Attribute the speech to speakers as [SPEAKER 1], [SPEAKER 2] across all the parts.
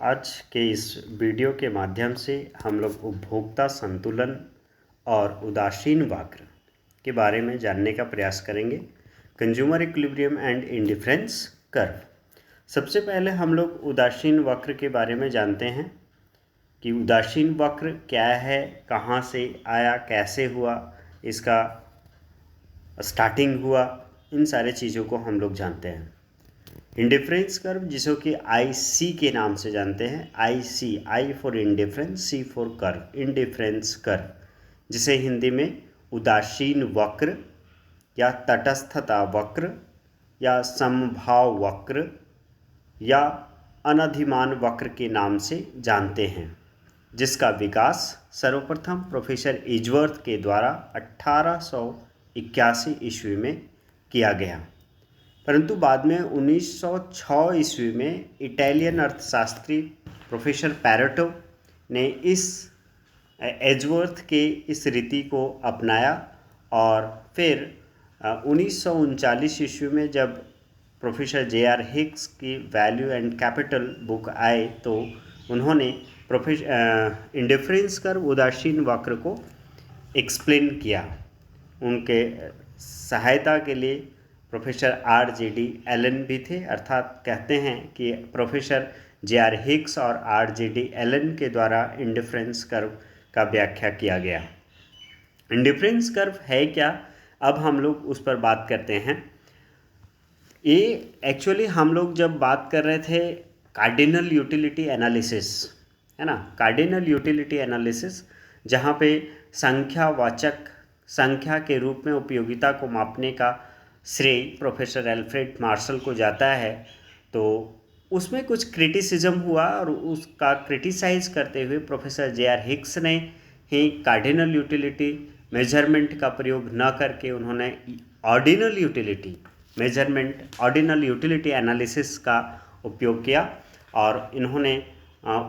[SPEAKER 1] आज के इस वीडियो के माध्यम से हम लोग उपभोक्ता संतुलन और उदासीन वक्र के बारे में जानने का प्रयास करेंगे। Consumer equilibrium and indifference curve. सबसे पहले हम लोग उदासीन वक्र के बारे में जानते हैं कि उदासीन वक्र क्या है, कहाँ से आया, कैसे हुआ, इसका स्टार्टिंग हुआ, इन सारे चीज़ों को हम लोग जानते हैं। इंडिफरेंस कर्व, जिसको कि IC के नाम से जानते हैं, IC, I for indifference, C for curve, indifference curve, जिसे हिंदी में उदासीन वक्र या तटस्थता वक्र या समभाव वक्र या अनधिमान वक्र के नाम से जानते हैं, जिसका विकास सर्वप्रथम प्रोफेसर एजवर्थ के द्वारा 1881 ईस्वी में किया गया, परंतु बाद में 1906 ईस्वी में इटालियन अर्थशास्त्री प्रोफेसर पैरेटो ने इस एजवर्थ के इस रीति को अपनाया और फिर 1939 ईस्वी में जब प्रोफेसर JR हिक्स की वैल्यू एंड कैपिटल बुक आए तो उन्होंने इंडिफरेंस कर्व, उदासीन वक्र को एक्सप्लेन किया। उनके सहायता के लिए प्रोफेसर RJD एलन भी थे, अर्थात कहते हैं कि प्रोफेसर JR हिक्स और RJD एलन के द्वारा इंडिफरेंस कर्व का व्याख्या किया गया। इंडिफरेंस कर्व है क्या, अब हम लोग उस पर बात करते हैं। ये एक्चुअली हम लोग जब बात कर रहे थे कार्डिनल यूटिलिटी एनालिसिस, है ना, कार्डिनल यूटिलिटी एनालिसिस, जहाँ पे संख्यावाचक संख्या के रूप में उपयोगिता को मापने का श्रेय प्रोफेसर एल्फ्रेड मार्शल को जाता है, तो उसमें कुछ क्रिटिसिज्म हुआ और उसका क्रिटिसाइज करते हुए प्रोफेसर JR हिक्स ने ही कार्डिनल यूटिलिटी मेजरमेंट का प्रयोग न करके उन्होंने ordinal utility measurement, ordinal utility analysis का उपयोग किया और इन्होंने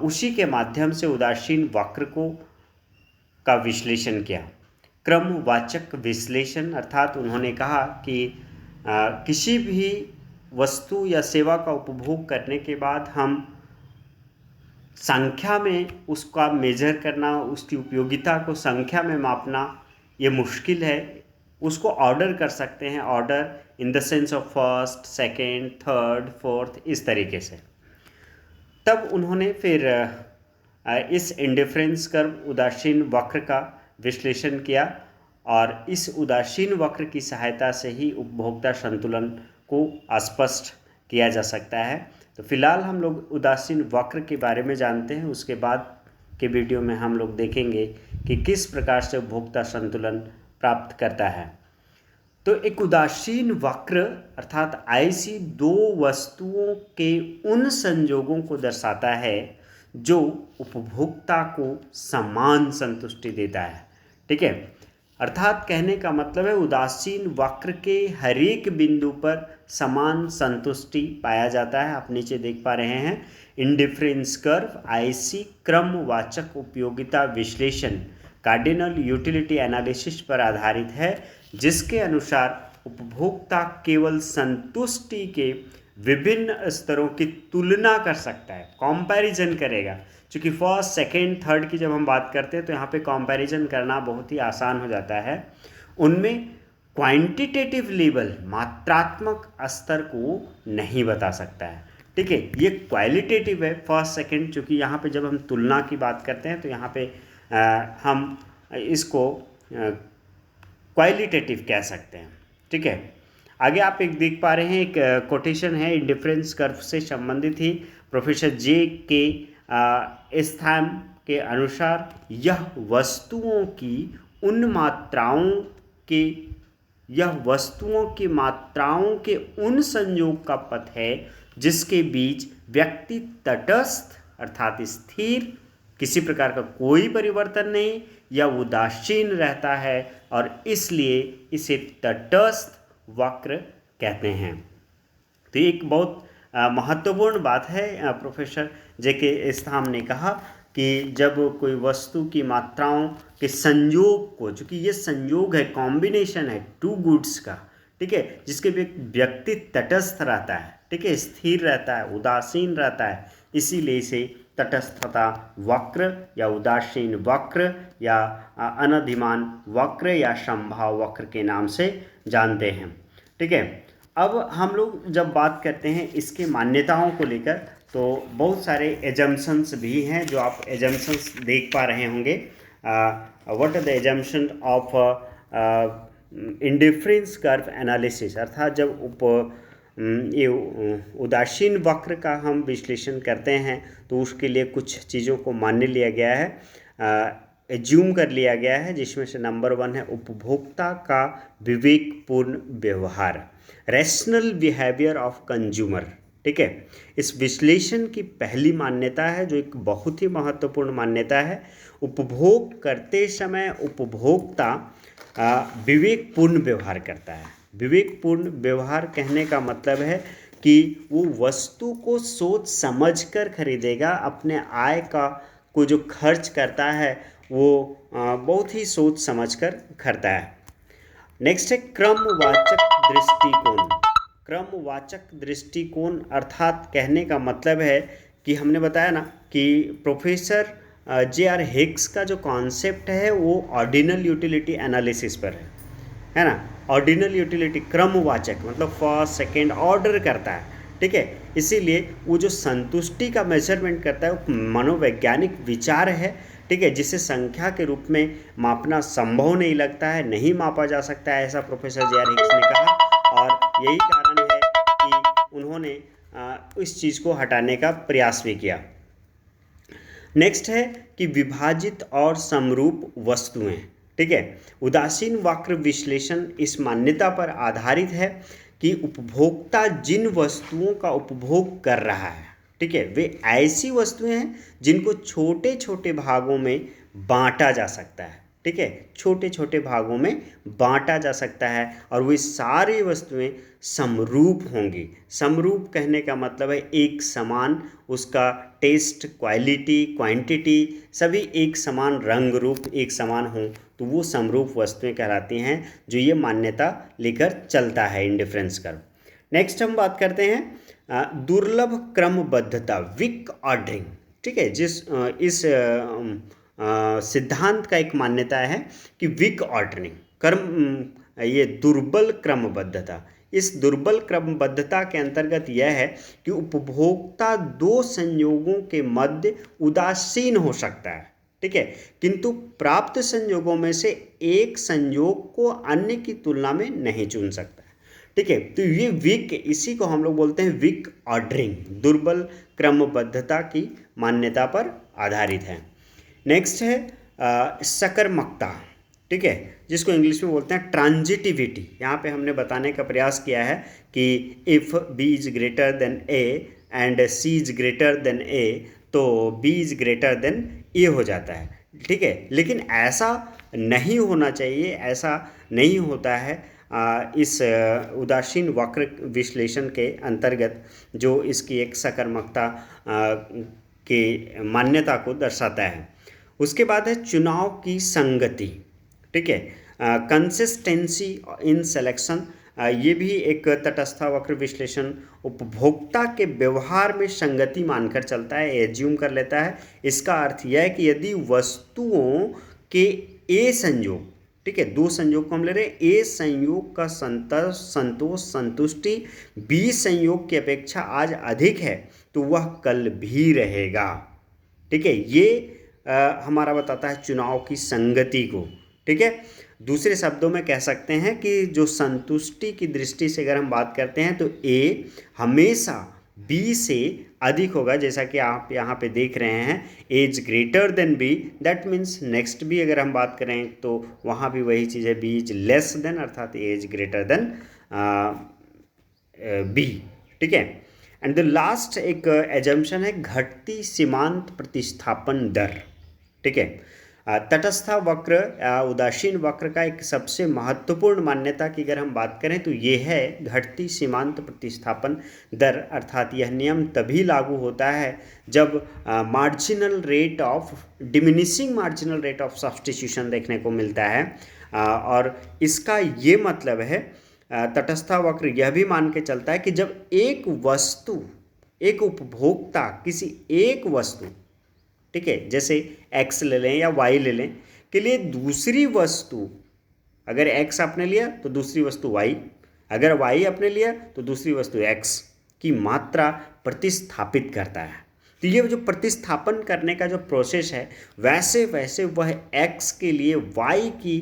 [SPEAKER 1] उसी के माध्यम से उदासीन वक्र का विश्लेषण किया। क्रमवाचक विश्लेषण, अर्थात उन्होंने कहा कि किसी भी वस्तु या सेवा का उपभोग करने के बाद हम संख्या में उसका मेजर करना, उसकी उपयोगिता को संख्या में मापना ये मुश्किल है। उसको ऑर्डर कर सकते हैं, order in the sense of first, second, third, fourth, इस तरीके से। तब उन्होंने फिर इस इंडिफरेंस कर्व, उदासीन वक्र का विश्लेषण किया और इस उदासीन वक्र की सहायता से ही उपभोक्ता संतुलन को स्पष्ट किया जा सकता है। तो फिलहाल हम लोग उदासीन वक्र के बारे में जानते हैं, उसके बाद के वीडियो में हम लोग देखेंगे कि किस प्रकार से उपभोक्ता संतुलन प्राप्त करता है। तो एक उदासीन वक्र अर्थात IC दो वस्तुओं के उन संयोगों को दर्शाता है जो उपभोक्ता को समान संतुष्टि देता है। ठीक है, अर्थात कहने का मतलब है उदासीन वक्र के हर एक बिंदु पर समान संतुष्टि पाया जाता है। आप नीचे देख पा रहे हैं, इंडिफरेंस कर्व IC क्रमवाचक उपयोगिता विश्लेषण कार्डिनल यूटिलिटी एनालिसिस पर आधारित है, जिसके अनुसार उपभोक्ता केवल संतुष्टि के विभिन्न स्तरों की तुलना कर सकता है, कंपैरिजन करेगा। क्योंकि फर्स्ट, सेकेंड, थर्ड की जब हम बात करते हैं तो यहाँ पे कंपैरिजन करना बहुत ही आसान हो जाता है। उनमें क्वांटिटेटिव लेवल, मात्रात्मक स्तर को नहीं बता सकता है। ठीक है, ये क्वालिटेटिव है फर्स्ट, सेकेंड, चूँकि यहाँ पे जब हम तुलना की बात करते हैं तो यहाँ पे हम इसको क्वालिटेटिव कह सकते हैं। ठीक है, आगे आप एक देख पा रहे हैं, एक कोटेशन है इंडिफरेंस कर्व से संबंधित ही। प्रोफेसर JK स्थान के अनुसार यह वस्तुओं की मात्राओं के उन संयोग का पथ है जिसके बीच व्यक्ति तटस्थ अर्थात स्थिर, किसी प्रकार का कोई परिवर्तन नहीं या उदासीन रहता है और इसलिए इसे तटस्थ वक्र कहते हैं। तो एक बहुत महत्वपूर्ण बात है। प्रोफेसर JK स्थान ने कहा कि जब कोई वस्तु की मात्राओं के संयोग को, चूँकि ये संयोग है, कॉम्बिनेशन है टू गुड्स का, ठीक है, जिसके व्यक्ति तटस्थ रहता है, ठीक है, स्थिर रहता है, उदासीन रहता है, इसीलिए इसे तटस्थता वक्र या उदासीन वक्र या अनधिमान वक्र या संभाव वक्र के नाम से जानते हैं। ठीक है, अब हम लोग जब बात करते हैं इसके मान्यताओं को लेकर, तो बहुत सारे एजम्पशंस भी हैं जो आप एजम्पशंस देख पा रहे होंगे। What are the assumption of indifference curve analysis, अर्थात जब ये उदासीन वक्र का हम विश्लेषण करते हैं तो उसके लिए कुछ चीज़ों को मान लिया गया है, एज्यूम कर लिया गया है, जिसमें से नंबर 1 है उपभोक्ता का विवेकपूर्ण व्यवहार, रैशनल बिहेवियर ऑफ कंज्यूमर। ठीक है, इस विश्लेषण की पहली मान्यता है जो एक बहुत ही महत्वपूर्ण मान्यता है, उपभोग करते समय उपभोक्ता विवेकपूर्ण व्यवहार करता है। विवेकपूर्ण व्यवहार कहने का मतलब है कि वो वस्तु को सोच समझ कर खरीदेगा, अपने आय का को जो खर्च करता है वो बहुत ही सोच समझ कर करता है। नेक्स्ट है क्रमवाचक दृष्टिकोण। क्रमवाचक दृष्टिकोण अर्थात कहने का मतलब है कि हमने बताया ना कि प्रोफेसर J.R. हिक्स का जो कॉन्सेप्ट है वो ऑर्डिनल यूटिलिटी एनालिसिस पर है ना। ऑर्डिनल यूटिलिटी क्रमवाचक मतलब फर्स्ट सेकेंड ऑर्डर करता है। ठीक है, इसीलिए वो जो संतुष्टि का मेजरमेंट करता है वो मनोवैज्ञानिक विचार है। ठीक है, जिसे संख्या के रूप में मापना संभव नहीं लगता है, नहीं मापा जा सकता है, ऐसा प्रोफेसर J.R. हिक्स ने कहा। और यही कारण है कि उन्होंने इस चीज़ को हटाने का प्रयास भी किया। नेक्स्ट है कि विभाजित और समरूप वस्तुएं। ठीक है, उदासीन वक्र विश्लेषण इस मान्यता पर आधारित है कि उपभोक्ता जिन वस्तुओं का उपभोग कर रहा है, ठीक है, वे ऐसी वस्तुएं हैं जिनको छोटे छोटे भागों में बांटा जा सकता है। ठीक है, छोटे छोटे भागों में बांटा जा सकता है और वे सारी वस्तुएं समरूप होंगी। समरूप कहने का मतलब है एक समान, उसका टेस्ट, क्वालिटी, क्वांटिटी सभी एक समान, रंग रूप एक समान हो तो वो समरूप वस्तुएं कहलाती हैं, जो ये मान्यता लेकर चलता है इंडिफरेंस कर्व। नेक्स्ट हम बात करते हैं दुर्लभ क्रमबद्धता, वीक ऑर्डरिंग। ठीक है, इस सिद्धांत का एक मान्यता है कि वीक ऑर्डरिंग ये दुर्बल क्रमबद्धता, इस दुर्बल क्रमबद्धता के अंतर्गत यह है कि उपभोक्ता दो संयोगों के मध्य उदासीन हो सकता है। ठीक है, किंतु प्राप्त संयोगों में से एक संयोग को अन्य की तुलना में नहीं चुन सकता। ठीक है, तो ये वीक, इसी को हम लोग बोलते हैं वीक ऑर्डरिंग, दुर्बल क्रमबद्धता की मान्यता पर आधारित है। नेक्स्ट है सकर्मकता। ठीक है, जिसको इंग्लिश में बोलते हैं ट्रांजिटिविटी। यहाँ पे हमने बताने का प्रयास किया है कि if B is greater then A and C is greater then A तो B is greater then A हो जाता है। ठीक है, लेकिन ऐसा नहीं होना चाहिए, ऐसा नहीं होता है। इस उदासीन वक्र विश्लेषण के अंतर्गत जो इसकी एक सकर्मकता के मान्यता को दर्शाता है। उसके बाद है चुनाव की संगति। ठीक है, कंसिस्टेंसी इन सिलेक्शन, ये भी एक तटस्थ वक्र विश्लेषण उपभोक्ता के व्यवहार में संगति मानकर चलता है, एज्यूम कर लेता है। इसका अर्थ यह है कि यदि वस्तुओं के ए संयोग, ठीक है, दो संयोग को हम ले रहे हैं, ए संयोग का संतोष संतुष्टि बी संयोग की अपेक्षा आज अधिक है तो वह कल भी रहेगा। ठीक है, ये हमारा बताता है चुनाव की संगति को। ठीक है, दूसरे शब्दों में कह सकते हैं कि जो संतुष्टि की दृष्टि से अगर हम बात करते हैं तो ए हमेशा बी से अधिक होगा, जैसा कि आप यहाँ पे देख रहे हैं, A is greater than B, that means next भी अगर हम बात करें तो वहाँ भी वही चीज़ है, बी इज लेस देन, अर्थात ए इज ग्रेटर देन बी। ठीक है, एंड द लास्ट एक एजम्पशन है घटती सीमांत प्रतिस्थापन दर। ठीक है, तटस्थ वक्र उदासीन वक्र का एक सबसे महत्वपूर्ण मान्यता की अगर हम बात करें तो ये है घटती सीमांत प्रतिस्थापन दर, अर्थात यह नियम तभी लागू होता है जब marginal rate of diminishing marginal rate of substitution देखने को मिलता है। और इसका ये मतलब है तटस्थ वक्र यह भी मान के चलता है कि जब एक वस्तु एक उपभोक्ता किसी एक वस्तु, ठीक है, जैसे x ले लें या y ले लें, के लिए दूसरी वस्तु, अगर x आपने लिया तो दूसरी वस्तु y, अगर y आपने लिया तो दूसरी वस्तु x की मात्रा प्रतिस्थापित करता है। तो ये जो प्रतिस्थापन करने का जो प्रोसेस है, वैसे वैसे वह x के लिए y की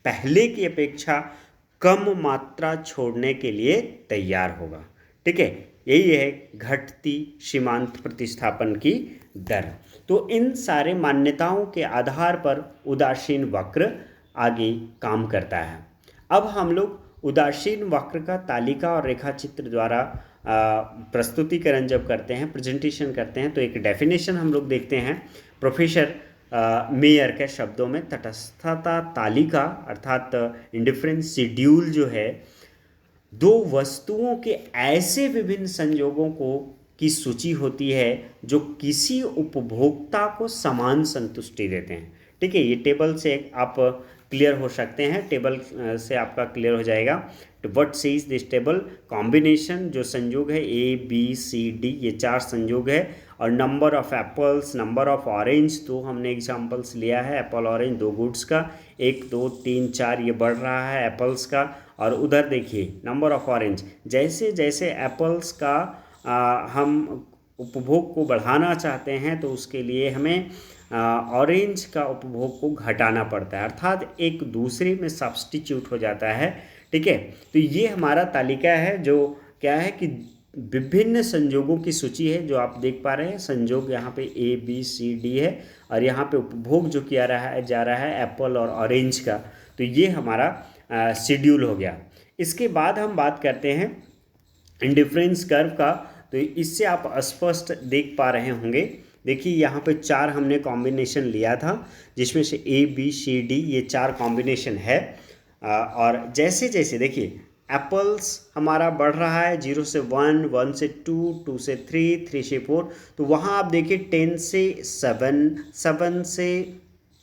[SPEAKER 1] पहले की अपेक्षा कम मात्रा छोड़ने के लिए तैयार होगा, ठीक है। यही है घटती सीमांत प्रतिस्थापन की दर। तो इन सारे मान्यताओं के आधार पर उदासीन वक्र आगे काम करता है। अब हम लोग उदासीन वक्र का तालिका और रेखाचित्र द्वारा प्रस्तुतिकरण जब करते हैं, प्रेजेंटेशन करते हैं, तो एक डेफिनेशन हम लोग देखते हैं प्रोफेसर मेयर के शब्दों में। तटस्थता तालिका अर्थात इंडिफरेंस शेड्यूल जो है, दो वस्तुओं के ऐसे विभिन्न संयोगों को की सूची होती है जो किसी उपभोक्ता को समान संतुष्टि देते हैं, ठीक है। ये टेबल से आप क्लियर हो सकते हैं, टेबल से आपका क्लियर हो जाएगा। तो what says this table, combination जो संयोग है ए बी सी डी, ये 4 संयोग है, और number of apples, number of orange, तो हमने एग्जांपल्स लिया है एप्पल ऑरेंज 2 गुड्स का, 1 2 3 4 ये बढ़ रहा है एप्पल्स का। और उधर देखिए नंबर ऑफ ऑरेंज, जैसे जैसे एप्पल्स का हम उपभोग को बढ़ाना चाहते हैं तो उसके लिए हमें ऑरेंज का उपभोग को घटाना पड़ता है, अर्थात एक दूसरे में सब्स्टिट्यूट हो जाता है, ठीक है। तो ये हमारा तालिका है जो क्या है कि विभिन्न संयोगों की सूची है, जो आप देख पा रहे हैं। संयोग यहाँ पे ए बी सी डी है, और यहाँ पे उपभोग जो किया जा रहा है एप्पल और ऑरेंज का। तो ये हमारा शेड्यूल हो गया। इसके बाद हम बात करते हैं इंडिफरेंस कर्व का। तो इससे आप स्पष्ट देख पा रहे होंगे। देखिए यहाँ पे 4 हमने कॉम्बिनेशन लिया था, जिसमें से ए बी सी डी ये 4 कॉम्बिनेशन है। और जैसे जैसे देखिए एप्पल्स हमारा बढ़ रहा है 0 से 1, 1 से 2, 2 से 3, 3 से 4, तो वहाँ आप देखिए 10 से 7, 7 से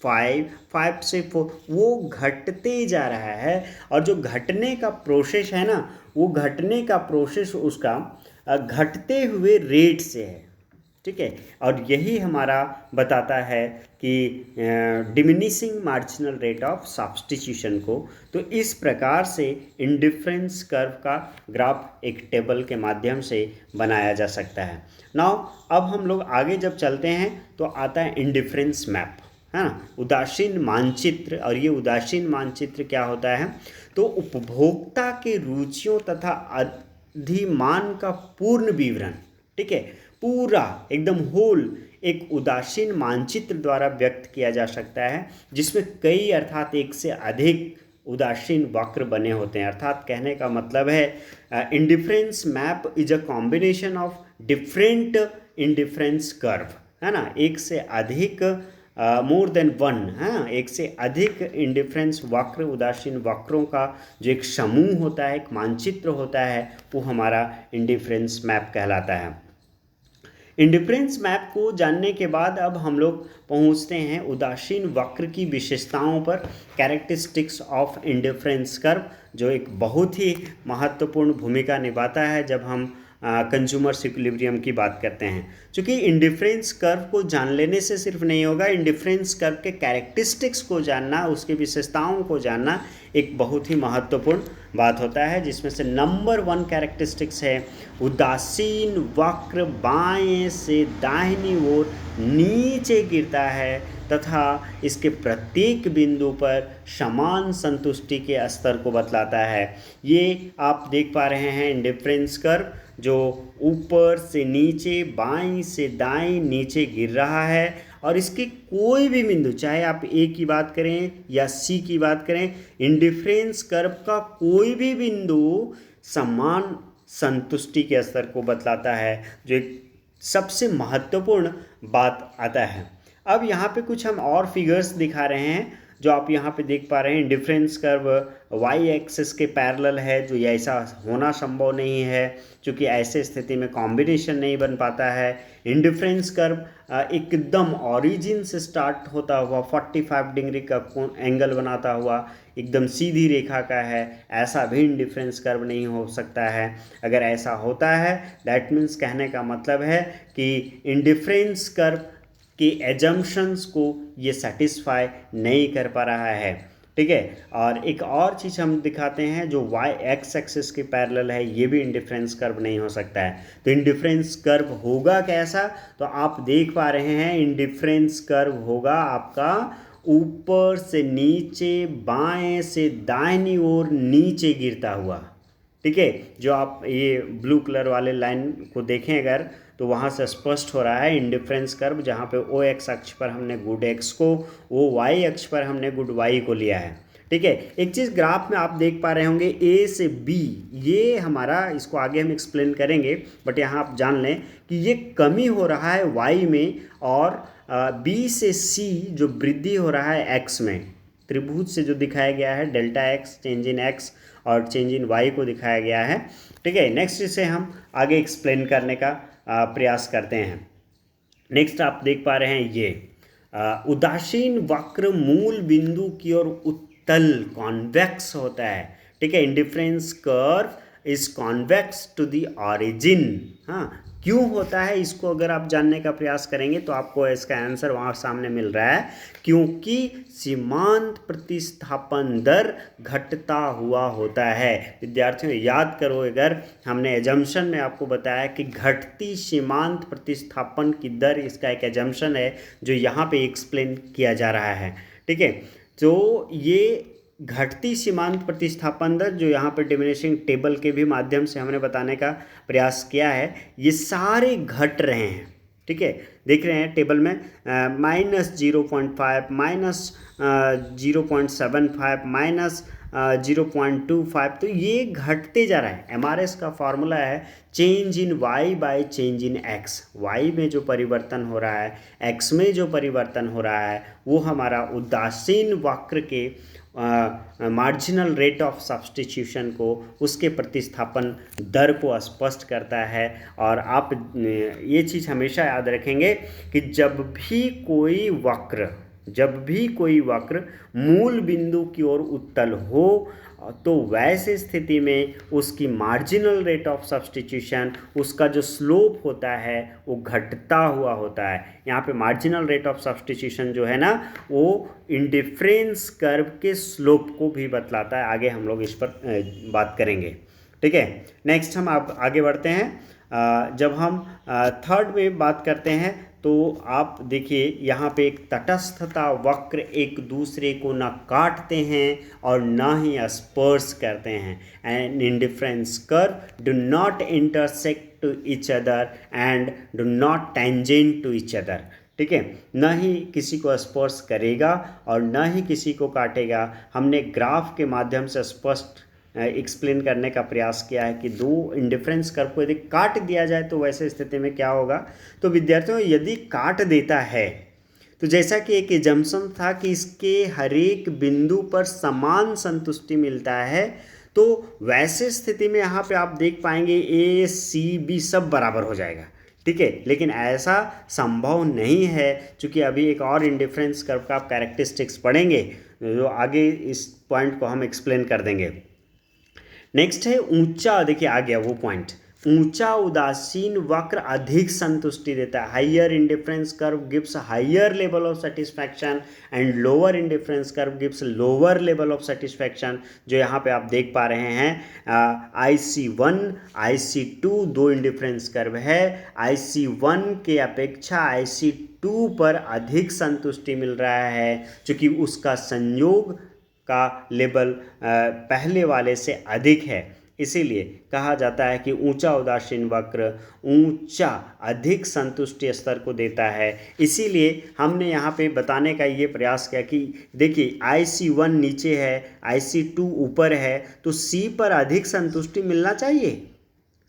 [SPEAKER 1] 5, 5 से 4, वो घटते जा रहा है। और जो घटने का प्रोसेस है ना, वो घटने का प्रोसेस उसका घटते हुए रेट से है, ठीक है। और यही हमारा बताता है कि diminishing marginal rate of substitution को। तो इस प्रकार से इंडिफरेंस कर्व का ग्राफ एक टेबल के माध्यम से बनाया जा सकता है। नाउ अब हम लोग आगे जब चलते हैं तो आता है इंडिफरेंस मैप, है ना, उदासीन मानचित्र। और ये उदासीन मानचित्र क्या होता है, तो उपभोक्ता के रुचियों तथा अधिमान का पूर्ण विवरण, ठीक है, पूरा एकदम होल एक उदासीन मानचित्र द्वारा व्यक्त किया जा सकता है, जिसमें कई अर्थात एक से अधिक उदासीन वक्र बने होते हैं। अर्थात कहने का मतलब है indifference map is a combination of different indifference curve, है ना, एक से अधिक मोर देन वन, हाँ, एक से अधिक इंडिफरेंस वक्र, उदासीन वक्रों का जो एक समूह होता है, एक मानचित्र होता है, वो हमारा इंडिफरेंस मैप कहलाता है। इंडिफरेंस मैप को जानने के बाद अब हम लोग पहुंचते हैं उदासीन वक्र की विशेषताओं पर, कैरेक्टरिस्टिक्स ऑफ इंडिफरेंस कर्व, जो एक बहुत ही महत्वपूर्ण भूमिका निभाता है जब हम कंज्यूमर इक्विलिब्रियम की बात करते हैं। क्योंकि इंडिफरेंस कर्व को जान लेने से सिर्फ नहीं होगा, इंडिफरेंस कर्व के कैरेक्टरिस्टिक्स को जानना, उसकी विशेषताओं को जानना एक बहुत ही महत्वपूर्ण बात होता है, जिसमें से नंबर 1 कैरेक्टरिस्टिक्स है उदासीन वक्र बाएं से दाहिनी ओर नीचे गिरता है तथा इसके प्रत्येक बिंदु पर समान संतुष्टि के स्तर को बतलाता है। ये आप देख पा रहे हैं इंडिफरेंस कर्व जो ऊपर से नीचे, बाईं से दाईं, नीचे गिर रहा है, और इसके कोई भी बिंदु, चाहे आप ए की बात करें या सी की बात करें, इंडिफरेंस कर्व का कोई भी बिंदु समान संतुष्टि के स्तर को बतलाता है, जो एक सबसे महत्वपूर्ण बात आता है। अब यहाँ पे कुछ हम और फिगर्स दिखा रहे हैं जो आप यहाँ पे देख पा रहे हैं इंडिफरेंस कर्व वाई एक्सिस के पैरेलल है, जो ये ऐसा होना संभव नहीं है क्योंकि ऐसे स्थिति में कॉम्बिनेशन नहीं बन पाता है। इंडिफरेंस कर्व एकदम ऑरिजिन से स्टार्ट होता हुआ 45 डिग्री का एंगल बनाता हुआ एकदम सीधी रेखा का है, ऐसा भी इंडिफरेंस कर्व नहीं हो सकता है। अगर ऐसा होता है दैट मीन्स कहने का मतलब है कि इंडिफरेंस कर्व के एजम्पशंस को ये सेटिस्फाई नहीं कर पा रहा है, ठीक है। और एक और चीज़ हम दिखाते हैं जो वाई एक्स एक्सिस के पैरेलल है, ये भी इंडिफरेंस कर्व नहीं हो सकता है। तो इंडिफरेंस कर्व होगा कैसा, तो आप देख पा रहे हैं इंडिफरेंस कर्व होगा आपका ऊपर से नीचे, बाएं से दाहिनी ओर नीचे गिरता हुआ, ठीक है। जो आप ये ब्लू कलर वाले लाइन को देखें अगर, तो वहाँ से स्पष्ट हो रहा है इंडिफरेंस कर्व, जहाँ पे ओ एक्स अक्ष पर हमने गुड एक्स को, ओ वाई अक्ष पर हमने गुड वाई को लिया है, ठीक है। एक चीज़ ग्राफ में आप देख पा रहे होंगे ए से बी, ये हमारा, इसको आगे हम एक्सप्लेन करेंगे, बट यहाँ आप जान लें कि ये कमी हो रहा है वाई में, और बी से सी जो वृद्धि हो रहा है एक्स में। त्रिभुज से जो दिखाया गया है delta x, change in x और चेंज इन वाई को दिखाया गया है, ठीक है। नेक्स्ट इसे हम आगे एक्सप्लेन करने का प्रयास करते हैं। नेक्स्ट आप देख पा रहे हैं ये उदासीन वक्र मूल बिंदु की ओर उत्तल कॉन्वेक्स होता है, ठीक है। Indifference curve is convex to the origin. हाँ, क्यों होता है इसको अगर आप जानने का प्रयास करेंगे तो आपको इसका आंसर वहाँ सामने मिल रहा है, क्योंकि सीमांत प्रतिस्थापन दर घटता हुआ होता है। विद्यार्थियों याद करो, अगर हमने एजम्पशन में आपको बताया कि घटती सीमांत प्रतिस्थापन की दर, इसका एक एजम्पशन है जो यहाँ पे एक्सप्लेन किया जा रहा है, ठीक है। तो ये घटती सीमांत प्रतिस्थापन दर जो यहाँ पर डिमिनिशिंग टेबल के भी माध्यम से हमने बताने का प्रयास किया है, ये सारे घट रहे हैं, ठीक है। देख रहे हैं टेबल में -0.5, -0.75, -0.25, तो ये घटते जा रहा है। एमआरएस का फॉर्मूला है change in y by change in x. Y में जो परिवर्तन हो रहा है, एक्स में जो परिवर्तन हो रहा है, वो हमारा उदासीन वक्र के मार्जिनल रेट ऑफ सब्स्टिट्यूशन को, उसके प्रतिस्थापन दर को स्पष्ट करता है। और आप ये चीज़ हमेशा याद रखेंगे कि जब भी कोई वक्र मूल बिंदु की ओर उत्तल हो, तो वैसे स्थिति में उसकी मार्जिनल रेट ऑफ सब्स्टिट्यूशन, उसका जो स्लोप होता है वो घटता हुआ होता है। यहाँ पे मार्जिनल रेट ऑफ सब्स्टिट्यूशन जो है ना, वो इंडिफरेंस कर्व के स्लोप को भी बतलाता है। आगे हम लोग इस पर बात करेंगे, ठीक है। नेक्स्ट हम आप आगे बढ़ते हैं। जब हम थर्ड में बात करते हैं तो आप देखिए यहाँ पे एक तटस्थता वक्र एक दूसरे को ना काटते हैं और ना ही स्पर्श करते हैं। And indifference curve do not intersect to each other and do not tangent to each other, ठीक है। ना ही किसी को स्पर्श करेगा और ना ही किसी को काटेगा। हमने ग्राफ के माध्यम से स्पष्ट एक्सप्लेन करने का प्रयास किया है कि दो इंडिफरेंस कर्व को यदि काट दिया जाए तो वैसे स्थिति में क्या होगा। तो विद्यार्थियों यदि काट देता है तो जैसा कि एक एजम्पशन था कि इसके हर एक बिंदु पर समान संतुष्टि मिलता है, तो वैसे स्थिति में यहाँ पे आप देख पाएंगे ए सी बी सब बराबर हो जाएगा, ठीक है। लेकिन ऐसा संभव नहीं है, क्योंकि अभी एक और इंडिफरेंस कर्व का आप कैरेक्टरिस्टिक्स पढ़ेंगे जो आगे इस पॉइंट को हम एक्सप्लेन कर देंगे। नेक्स्ट है ऊंचा, देखिए आ गया वो पॉइंट। ऊंचा उदासीन वक्र अधिक संतुष्टि देता है। Higher indifference curve gives higher level of satisfaction and lower indifference curve gives lower level of satisfaction, जो यहाँ पे आप देख पा रहे हैं। IC1 IC2 दो इंडिफरेंस कर्व है। IC1 के अपेक्षा IC2 पर अधिक संतुष्टि मिल रहा है, क्योंकि उसका संयोग का लेवल पहले वाले से अधिक है। इसीलिए कहा जाता है कि ऊंचा उदासीन वक्र ऊंचा अधिक संतुष्टि स्तर को देता है। इसीलिए हमने यहाँ पे बताने का ये प्रयास किया कि देखिए IC1 नीचे है, IC2 ऊपर है, तो C पर अधिक संतुष्टि मिलना चाहिए,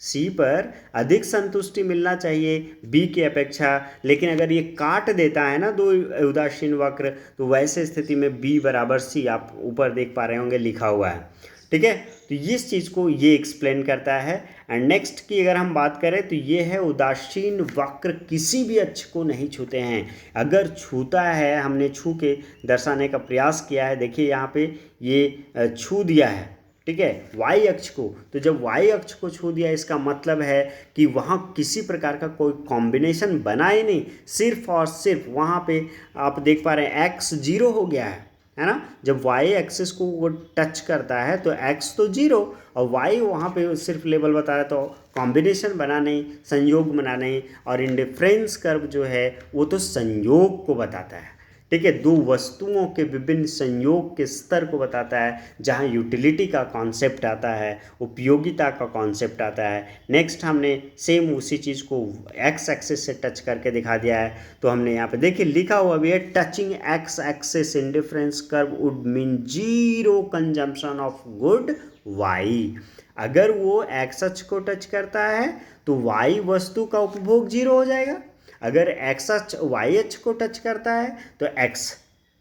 [SPEAKER 1] सी पर अधिक संतुष्टि मिलना चाहिए बी की अपेक्षा, लेकिन अगर ये काट देता है ना दो उदासीन वक्र, तो वैसे स्थिति में बी बराबर सी आप ऊपर देख पा रहे होंगे लिखा हुआ है। ठीक है, तो इस चीज़ को ये एक्सप्लेन करता है। एंड नेक्स्ट की अगर हम बात करें तो ये है उदासीन वक्र किसी भी अक्ष को नहीं छूते हैं। अगर छूता है, हमने छू के दर्शाने का प्रयास किया है, देखिए यहाँ पे ये छू दिया है, ठीक है, वाई अक्ष को। तो जब वाई अक्ष को छू दिया इसका मतलब है कि वहाँ किसी प्रकार का कोई कॉम्बिनेशन बना ही नहीं, सिर्फ और सिर्फ वहाँ पे आप देख पा रहे हैं एक्स जीरो हो गया है ना। जब वाई एक्सिस को वो टच करता है तो एक्स तो जीरो और वाई वहाँ पे सिर्फ लेवल बता रहा है, तो कॉम्बिनेशन बना नहीं, संयोग बना नहीं। और इंडिफरेंस कर्व जो है वो तो संयोग को बताता है, ठीक है, दो वस्तुओं के विभिन्न संयोग के स्तर को बताता है, जहाँ यूटिलिटी का कॉन्सेप्ट आता है, उपयोगिता का कॉन्सेप्ट आता है। नेक्स्ट हमने सेम उसी चीज़ को एक्स एक्सिस से टच करके दिखा दिया है। तो हमने यहाँ पे देखिए लिखा हुआ भी है, touching x axis indifference curve would mean zero consumption of good y. अगर वो एक्स अक्ष को टच करता है तो वाई वस्तु का उपभोग जीरो हो जाएगा। अगर एक्स अक्ष वाई अक्ष को टच करता है तो एक्स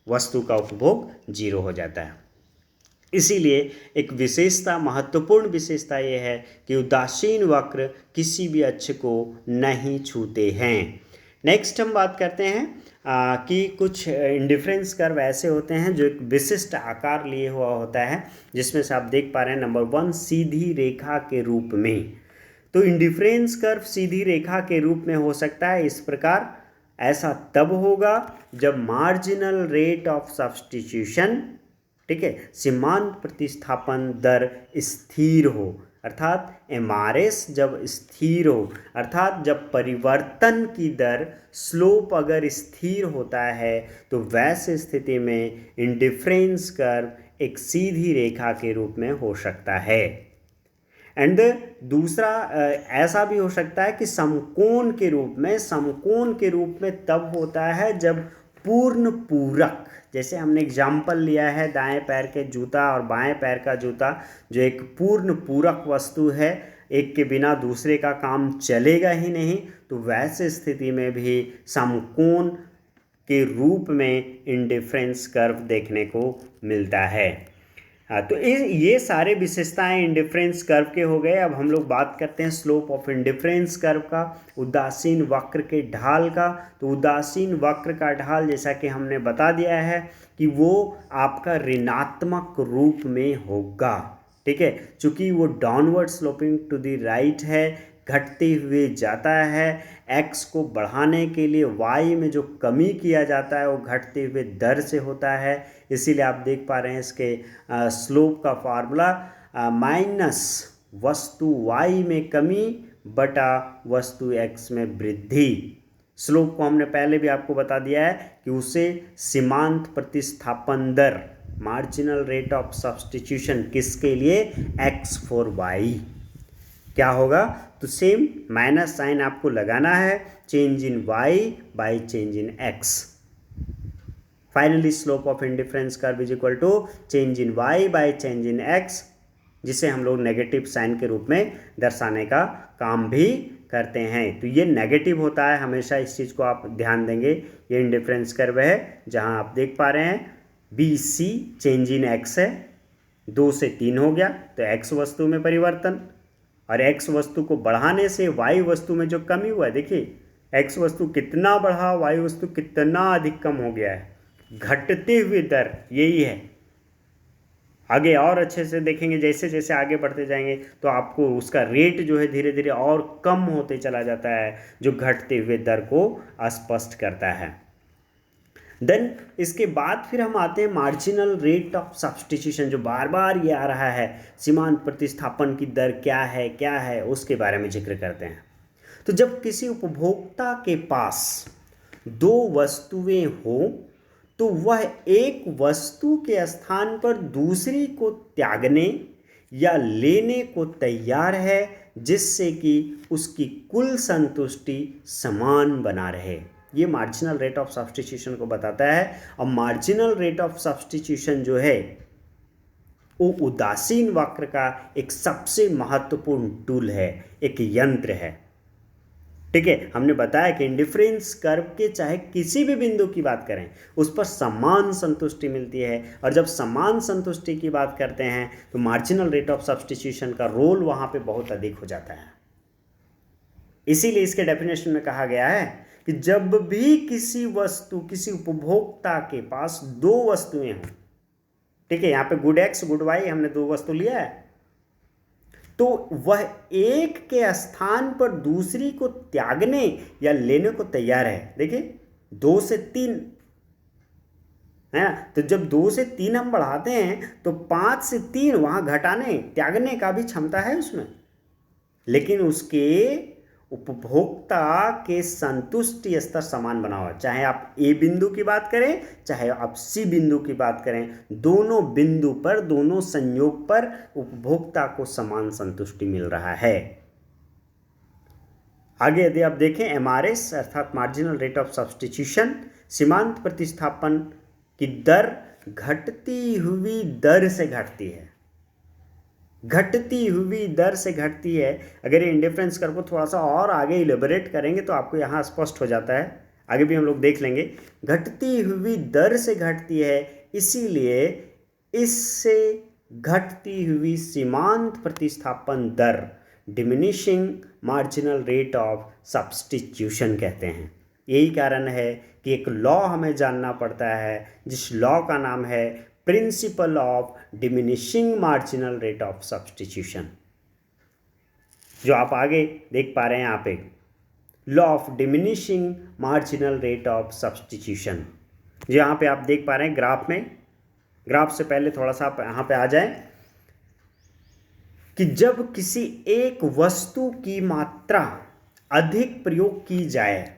[SPEAKER 1] वस्तु का उपभोग जीरो हो जाता है। इसीलिए एक विशेषता, महत्वपूर्ण विशेषता यह है कि उदासीन वक्र किसी भी अक्ष को नहीं छूते हैं। नेक्स्ट हम बात करते हैं कि कुछ इंडिफरेंस कर्व ऐसे होते हैं जो एक विशिष्ट आकार लिए हुआ होता है, जिसमें से आप देख पा रहे हैं नंबर 1 सीधी रेखा के रूप में। तो इंडिफरेंस कर्व सीधी रेखा के रूप में हो सकता है इस प्रकार। ऐसा तब होगा जब मार्जिनल रेट ऑफ सब्स्टिट्यूशन, ठीक है, सीमांत प्रतिस्थापन दर स्थिर हो, अर्थात एमआरएस जब स्थिर हो, अर्थात जब परिवर्तन की दर स्लोप अगर स्थिर होता है तो वैसे स्थिति में इंडिफरेंस कर्व एक सीधी रेखा के रूप में हो सकता है। एंड दूसरा ऐसा भी हो सकता है कि समकोण के रूप में, समकोण के रूप में तब होता है जब पूर्ण पूरक, जैसे हमने एग्जाम्पल लिया है दाएं पैर के जूता और बाएं पैर का जूता, जो एक पूर्ण पूरक वस्तु है, एक के बिना दूसरे का काम चलेगा ही नहीं, तो वैसे स्थिति में भी समकोण के रूप में इंडिफरेंस कर्व देखने को मिलता है। तो ये सारे विशेषताएं इंडिफरेंस कर्व के हो गए। अब हम लोग बात करते हैं स्लोप ऑफ इंडिफरेंस कर्व का, उदासीन वक्र के ढाल का। तो उदासीन वक्र का ढाल, जैसा कि हमने बता दिया है कि वो आपका ऋणात्मक रूप में होगा, ठीक है, चूँकि वो downward sloping to the right है, घटते हुए जाता है। एक्स को बढ़ाने के लिए वाई में जो कमी किया जाता है वो घटते हुए दर से होता है। इसीलिए आप देख पा रहे हैं इसके स्लोप का फार्मूला माइनस वस्तु वाई में कमी बटा वस्तु एक्स में वृद्धि। स्लोप को हमने पहले भी आपको बता दिया है कि उसे सीमांत प्रतिस्थापन दर, मार्जिनल रेट ऑफ सब्स्टिट्यूशन किसके लिए, एक्स फॉर वाई, क्या होगा, तो सेम माइनस साइन आपको लगाना है, change in y by change in x. Finally slope of indifference curve is equal to change in y by change in x, जिसे हम लोग नेगेटिव साइन के रूप में दर्शाने का काम भी करते हैं। तो ये नेगेटिव होता है हमेशा, इस चीज़ को आप ध्यान देंगे। ये इंडिफरेंस कर्व है जहां आप देख पा रहे हैं B C change in x है, 2 से 3 हो गया तो एक्स वस्तु में परिवर्तन, और एक्स वस्तु को बढ़ाने से वाई वस्तु में जो कमी हुआ है, देखिए एक्स वस्तु कितना बढ़ा, वाई वस्तु कितना अधिक कम हो गया है, घटते हुए दर यही है। आगे और अच्छे से देखेंगे, जैसे जैसे आगे बढ़ते जाएंगे तो आपको उसका रेट जो है धीरे धीरे और कम होते चला जाता है, जो घटते हुए दर को स्पष्ट करता है। देन इसके बाद फिर हम आते हैं मार्जिनल रेट ऑफ सब्स्टिट्यूशन, जो बार बार ये आ रहा है, सीमांत प्रतिस्थापन की दर क्या है उसके बारे में जिक्र करते हैं। तो जब किसी उपभोक्ता के पास दो वस्तुएं हो तो वह एक वस्तु के स्थान पर दूसरी को त्यागने या लेने को तैयार है, जिससे कि उसकी कुल संतुष्टि समान बना रहे। ये मार्जिनल रेट ऑफ सब्स्टिट्यूशन को बताता है। और मार्जिनल रेट ऑफ सब्स्टिट्यूशन जो है वो उदासीन वक्र का एक सबसे महत्वपूर्ण टूल है, एक यंत्र है। ठीक है, हमने बताया कि इंडिफरेंस कर्व के चाहे किसी भी बिंदु की बात करें उस पर समान संतुष्टि मिलती है, और जब समान संतुष्टि की बात करते हैं तो मार्जिनल रेट ऑफ सब्स्टिट्यूशन का रोल वहां पे बहुत अधिक हो जाता है। इसीलिए इसके डेफिनेशन में कहा गया है कि जब भी किसी वस्तु, किसी उपभोक्ता के पास दो वस्तुएं हों, ठीक है, यहां पे गुड एक्स गुड वाई हमने दो वस्तु लिया है, तो वह एक के स्थान पर दूसरी को त्यागने या लेने को तैयार है। देखिए 2 से 3 है, तो जब 2 से 3 हम बढ़ाते हैं तो 5 से 3 वहां घटाने त्यागने का भी क्षमता है उसमें, लेकिन उसके उपभोक्ता के संतुष्टि स्तर समान बना हुआ, चाहे आप ए बिंदु की बात करें चाहे आप सी बिंदु की बात करें, दोनों बिंदु पर, दोनों संयोग पर उपभोक्ता को समान संतुष्टि मिल रहा है। आगे यदि आप देखें एमआरएस अर्थात मार्जिनल रेट ऑफ सब्स्टिट्यूशन, सीमांत प्रतिस्थापन की दर घटती हुई दर से घटती है, घटती हुई दर से घटती है। अगर ये इंडिफरेंस कर्व को थोड़ा सा और आगे इलेबोरेट करेंगे तो आपको यहाँ स्पष्ट हो जाता है, आगे भी हम लोग देख लेंगे। घटती हुई दर से घटती है, इसीलिए इससे घटती हुई सीमांत प्रतिस्थापन दर diminishing marginal rate of substitution कहते हैं। यही कारण है कि एक लॉ हमें जानना पड़ता है जिस लॉ का नाम है principle of diminishing marginal rate of substitution, जो आप आगे देख पा रहे हैं यहाँ पे, law of diminishing marginal rate of substitution, जो यहाँ पे आप देख पा रहे हैं ग्राफ में। ग्राफ से पहले थोड़ा सा आप यहाँ पे आ जाएं कि जब किसी एक वस्तु की मात्रा अधिक प्रयोग की जाए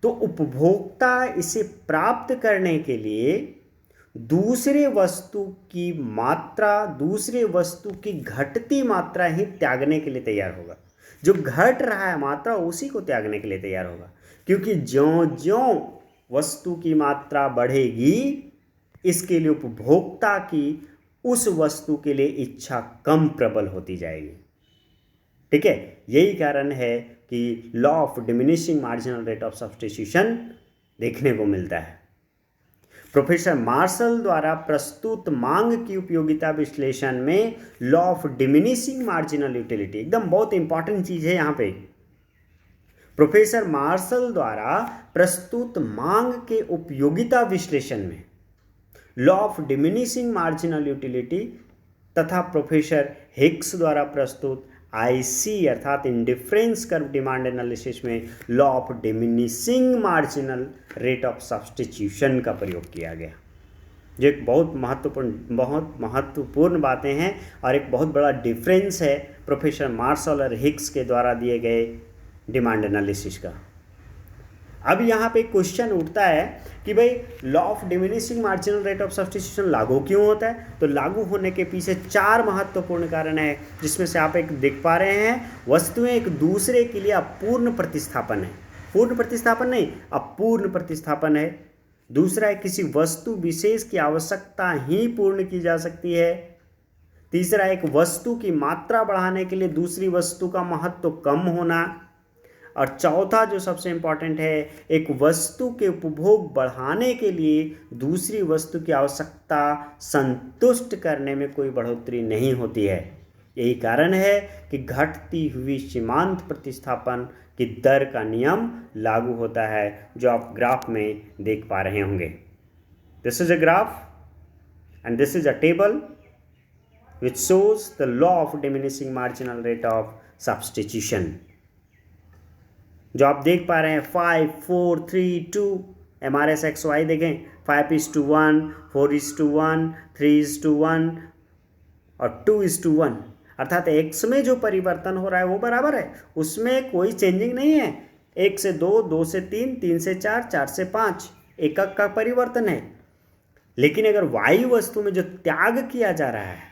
[SPEAKER 1] तो उपभोक्ता इसे प्राप्त करने के लिए दूसरे वस्तु की मात्रा, दूसरे वस्तु की घटती मात्रा ही त्यागने के लिए तैयार होगा। जो घट रहा है मात्रा उसी को त्यागने के लिए तैयार होगा, क्योंकि ज्यों-ज्यों वस्तु की मात्रा बढ़ेगी इसके लिए उपभोक्ता की उस वस्तु के लिए इच्छा कम प्रबल होती जाएगी। ठीक है, यही कारण है कि law of diminishing marginal rate of substitution देखने को मिलता है। प्रोफेसर मार्शल द्वारा प्रस्तुत मांग की उपयोगिता विश्लेषण में law of diminishing marginal utility एकदम बहुत इंपॉर्टेंट चीज है। यहाँ पे प्रोफेसर मार्शल द्वारा प्रस्तुत मांग के उपयोगिता विश्लेषण में law of diminishing marginal utility तथा प्रोफेसर हिक्स द्वारा प्रस्तुत आईसी अर्थात इंडिफरेंस कर्व डिमांड एनालिसिस में law of diminishing marginal rate of substitution का प्रयोग किया गया, जो एक बहुत महत्वपूर्ण बातें हैं और एक बहुत बड़ा डिफरेंस है प्रोफेसर मार्शल और हिक्स के द्वारा दिए गए डिमांड एनालिसिस का। अब यहाँ पे क्वेश्चन उठता है कि भाई law of diminishing marginal rate of substitution लागू क्यों होता है? तो लागू होने के पीछे 4 महत्वपूर्ण कारण है, जिसमें से आप एक देख पा रहे हैं, वस्तुएं एक दूसरे के लिए अपूर्ण प्रतिस्थापन है, पूर्ण प्रतिस्थापन नहीं अपूर्ण प्रतिस्थापन है। दूसरा है किसी वस्तु विशेष की आवश्यकता ही पूर्ण की जा सकती है। तीसरा एक वस्तु की मात्रा बढ़ाने के लिए दूसरी वस्तु का महत्व कम होना। और चौथा जो सबसे इंपॉर्टेंट है, एक वस्तु के उपभोग बढ़ाने के लिए दूसरी वस्तु की आवश्यकता संतुष्ट करने में कोई बढ़ोतरी नहीं होती है। यही कारण है कि घटती हुई सीमांत प्रतिस्थापन की दर का नियम लागू होता है, जो आप ग्राफ में देख पा रहे होंगे। This is a graph and this is a table which shows the law of diminishing marginal rate of substitution। जो आप देख पा रहे हैं 5, 4, 3, 2 MRS XY देखें 5:1, 4:1, 3:1 और 2:1, अर्थात x में जो परिवर्तन हो रहा है वो बराबर है, उसमें कोई चेंजिंग नहीं है। 1 से 2, 2 से 3, 3 से 4, 4 से 5 एकक का परिवर्तन है। लेकिन अगर y वस्तु में जो त्याग किया जा रहा है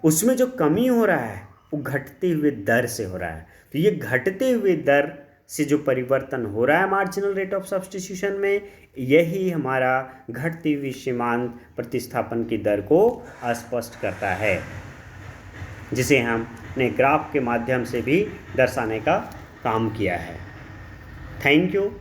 [SPEAKER 1] उसमें जो कमी हो रहा है वो घटते हुए दर से हो रहा है। तो ये घटते हुए दर से जो परिवर्तन हो रहा है मार्जिनल रेट ऑफ सब्स्टिट्यूशन में, यही हमारा घटती हुई सीमांत प्रतिस्थापन की दर को अस्पष्ट करता है, जिसे हमने ग्राफ के माध्यम से भी दर्शाने का काम किया है। Thank you.